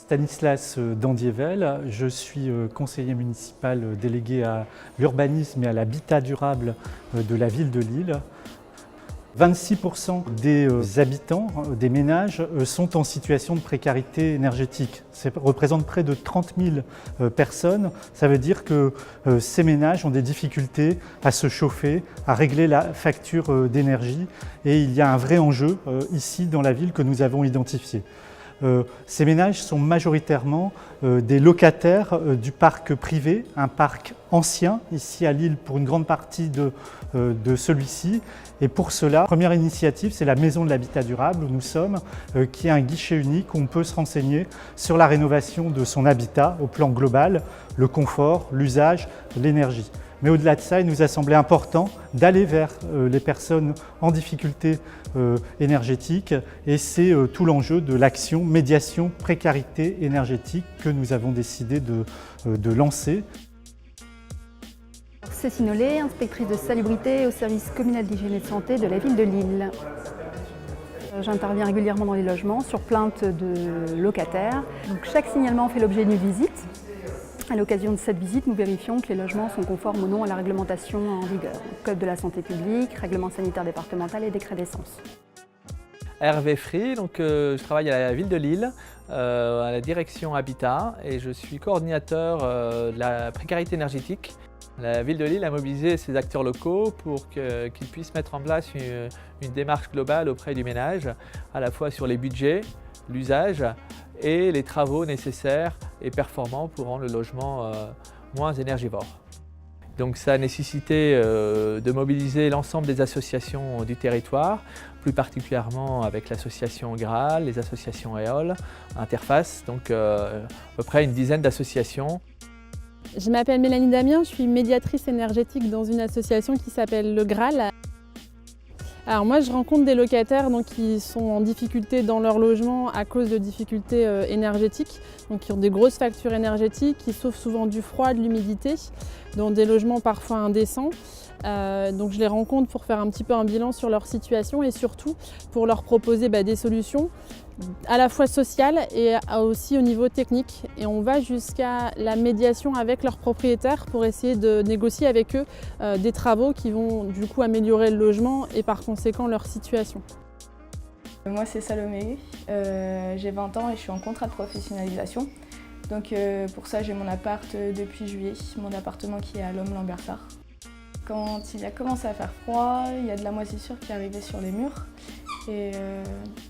Stanislas Dandievel, je suis conseiller municipal délégué à l'urbanisme et à l'habitat durable de la ville de Lille. 26% des habitants, des ménages, sont en situation de précarité énergétique. Ça représente près de 30 000 personnes. Ça veut dire que ces ménages ont des difficultés à se chauffer, à régler la facture d'énergie. Et il y a un vrai enjeu ici dans la ville que nous avons identifié. Ces ménages sont majoritairement des locataires du parc privé, un parc ancien ici à Lille pour une grande partie de celui-ci. Et pour cela, la première initiative, c'est la Maison de l'Habitat Durable où nous sommes, qui est un guichet unique où on peut se renseigner sur la rénovation de son habitat au plan global, le confort, l'usage, l'énergie. Mais au-delà de ça, il nous a semblé important d'aller vers les personnes en difficulté énergétique et c'est tout l'enjeu de l'action médiation précarité énergétique que nous avons décidé de lancer. Cécile Nollet, inspectrice de salubrité au service communal d'hygiène et de santé de la ville de Lille. J'interviens régulièrement dans les logements sur plainte de locataires. Donc, chaque signalement fait l'objet d'une visite. À l'occasion de cette visite, nous vérifions que les logements sont conformes ou non à la réglementation en vigueur. Code de la santé publique, règlement sanitaire départemental et décret d'essence. Hervé Free, je travaille à la ville de Lille, à la direction Habitat et je suis coordinateur de la précarité énergétique. La ville de Lille a mobilisé ses acteurs locaux pour qu'ils puissent mettre en place une démarche globale auprès du ménage, à la fois sur les budgets, l'usage et les travaux nécessaires et performants pour rendre le logement moins énergivore. Donc ça a nécessité de mobiliser l'ensemble des associations du territoire, plus particulièrement avec l'association Graal, les associations EOL, Interface, donc à peu près une dizaine d'associations. Je m'appelle Mélanie Damien, je suis médiatrice énergétique dans une association qui s'appelle le Graal. Alors moi je rencontre des locataires qui sont en difficulté dans leur logement à cause de difficultés énergétiques, donc qui ont des grosses factures énergétiques, qui souffrent souvent du froid, de l'humidité, dans des logements parfois indécents. Donc je les rencontre pour faire un petit peu un bilan sur leur situation et surtout pour leur proposer des solutions à la fois sociales et aussi au niveau technique. Et on va jusqu'à la médiation avec leurs propriétaires pour essayer de négocier avec eux des travaux qui vont du coup améliorer le logement et par conséquent leur situation. Moi c'est Salomé, j'ai 20 ans et je suis en contrat de professionnalisation. Donc pour ça j'ai mon appart depuis juillet, mon appartement qui est à L'Homme-Lambersart. Quand il a commencé à faire froid, il y a de la moisissure qui arrivait sur les murs. Et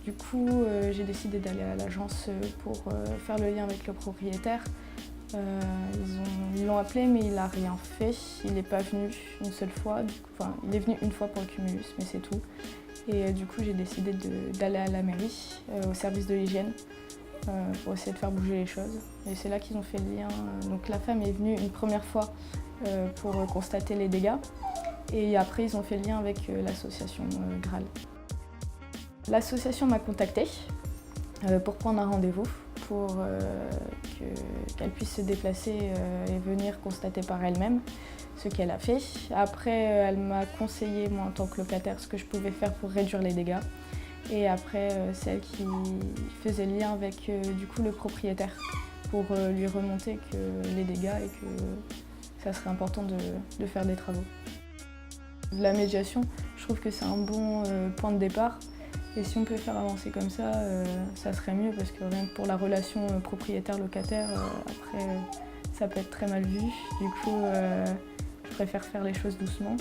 du coup, j'ai décidé d'aller à l'agence pour faire le lien avec le propriétaire. Ils l'ont appelé, mais il n'a rien fait. Il n'est pas venu une seule fois. Il est venu une fois pour le cumulus, mais c'est tout. Et du coup, j'ai décidé d'aller à la mairie, au service de l'hygiène, pour essayer de faire bouger les choses. Et c'est là qu'ils ont fait le lien. Donc la femme est venue une première fois pour constater les dégâts. Et après, ils ont fait le lien avec l'association Graal. L'association m'a contactée pour prendre un rendez-vous, pour qu'elle puisse se déplacer et venir constater par elle-même ce qu'elle a fait. Après, elle m'a conseillé, moi en tant que locataire, ce que je pouvais faire pour réduire les dégâts. Et après, c'est elle qui faisait le lien avec du coup, le propriétaire pour lui remonter que les dégâts et que ça serait important de faire des travaux. La médiation, je trouve que c'est un bon point de départ. Et si on peut faire avancer comme ça serait mieux parce que rien que pour la relation propriétaire-locataire, après ça peut être très mal vu. Du coup, je préfère faire les choses doucement.